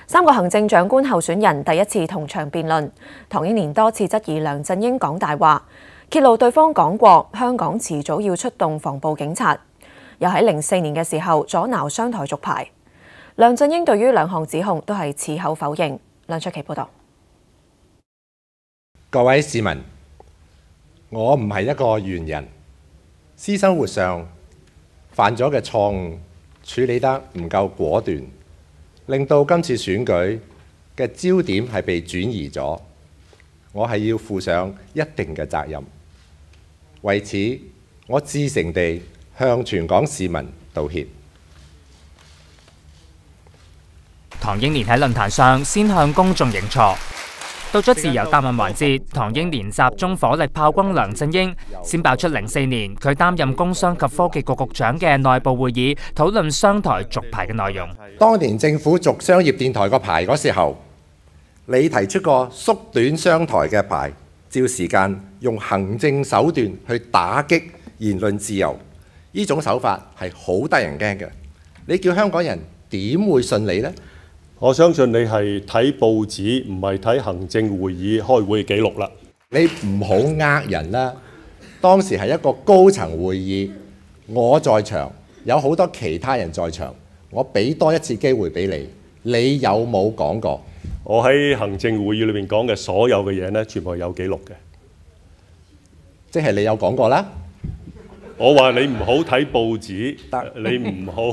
3個行政長官候選人第一次同場辯論，唐英年多次質疑梁振英講大話，揭露對方講過香港遲早要出動防暴警察，又喺04年嘅時候阻撓商台續牌。梁振英對於兩項指控都係矢口否認。梁卓琪報導。各位市民，我唔係一個完人，私生活上犯咗嘅錯誤處理得唔夠果斷，令到今次選舉嘅焦點係被轉移咗，我係要負上一定嘅責任。為此，我至誠地向全港市民道歉。唐英年喺論壇上先向公眾認錯，到咗自由答問環節，唐英年集中火力炮轟梁振英，先爆出04年佢擔任工商及科技局局長嘅內部會議討論商台續牌嘅內容。當年政府續商業電台個牌嗰時候，你提出個縮短商台嘅牌，照時間用行政手段去打擊言論自由，呢種手法係好得人驚嘅。你叫香港人點會信你呢？我相信你係睇報紙，唔係睇行政會議開會記錄啦。你唔好呃人啦。當時係一個高層會議，我在場，有好多其他人在場，我俾多一次機會俾你，你有冇講過？我喺行政會議裏面講嘅所有嘅嘢呢，全部係有記錄嘅。即係你有講過啦。我話你唔好睇報紙，你唔好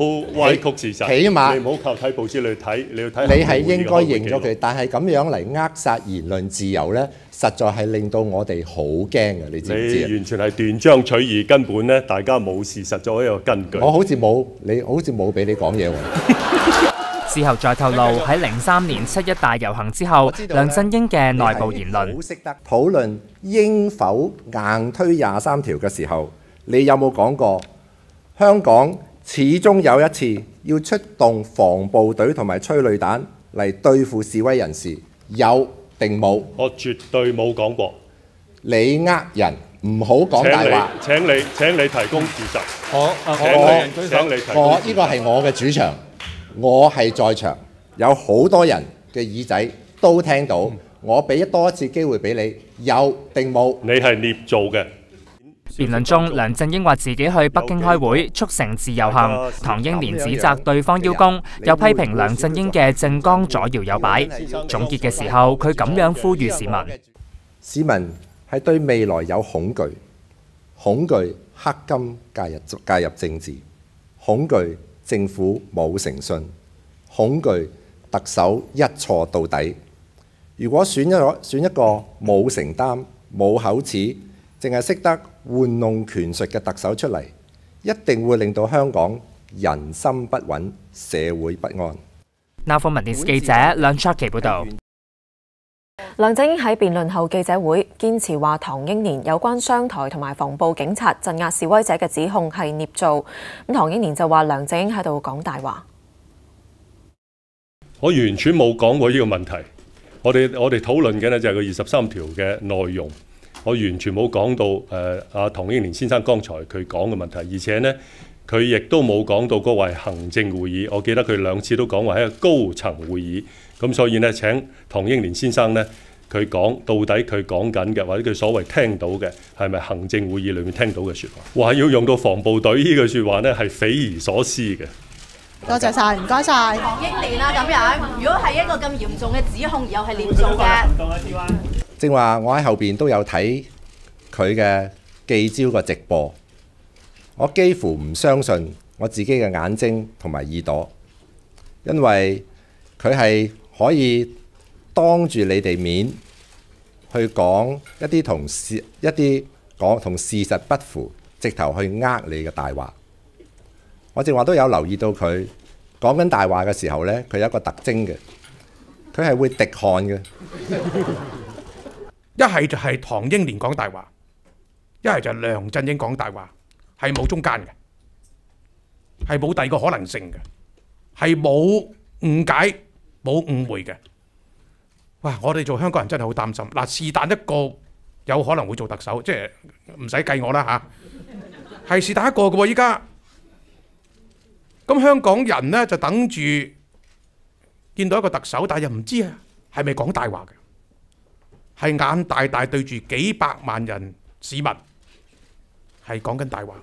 歪曲事實。起碼你唔好靠睇報紙去睇，你要睇。你係應該認咗佢，但係咁樣嚟扼殺言論自由呢，實在係令到我哋好驚嘅，你知唔知啊？你完全係斷章取義，根本呢大家冇事實作為一個根據。我好似冇俾你講嘢喎。之後再透露喺03年7一大遊行之後，梁振英嘅內部言論。好識得討論應否硬推23條嘅時候，你有冇講過香港始終有一次要出動防暴隊同埋催淚彈嚟對付示威人士？有定冇？我絕對冇講過。你呃人，唔好講大話。請你提供事實。我呢個係我嘅主場，我係在場，有好多人嘅耳仔都聽到。我俾多一次機會俾你，有定冇？你係捏造嘅。辯論中，梁振英話自己去北京開會，促成自由行。唐英年指責對方邀功，又批評梁振英嘅政綱左搖右擺。總結嘅時候，佢咁樣呼籲市民：市民係對未來有恐懼，恐懼黑金介入政治，恐懼政府冇誠信，恐懼特首一錯到底。如果選一個冇承擔、冇口齒，淨係識得玩弄權術嘅特首出嚟，一定會令到香港人心不穩、社會不安。Now 4文電視記者梁卓琪報導。梁振英喺辯論後記者會堅持話唐英年有關商台同埋防暴警察鎮壓示威者嘅指控係捏造。咁唐英年就話梁振英喺度講大話。我完全冇講過呢個問題。我哋討論嘅呢就係個23條嘅內容。我完全冇講到唐英年先生剛才佢講嘅問題，而且呢，佢亦都冇講到嗰個係行政會議。我記得佢2次都講話係一個高層會議，咁所以呢，請唐英年先生呢，佢講到底佢講緊嘅或者佢所謂聽到嘅係咪行政會議裏面聽到嘅説話？話要用到防暴隊呢句説話呢，係匪夷所思嘅。多謝晒，唔該晒。唐英年啊，咁樣，如果係一個咁嚴重嘅指控，又係捏造嘅。正話我喺後邊都有睇佢嘅記招個直播，我幾乎唔相信我自己嘅眼睛同埋耳朵，因為佢係可以當住你哋面去講一啲同事實不符，直頭去呃你嘅大話。我正話都有留意到佢講緊大話嘅時候呢，佢有一個特徵嘅，佢係會滴汗嘅。一係就係唐英年講大話，一係就係梁振英講大話，係冇中間嘅，係冇第二個可能性嘅，係冇誤解、冇誤會嘅。哇！我哋做香港人真係好擔心。嗱，是但一個有可能會做特首，即係唔使計我啦嚇，係是但一個嘅喎依家。咁香港人呢，就等住見到一個特首，但係又唔知啊係咪講大話嘅，係眼大大對住幾百萬人市民係講緊大話。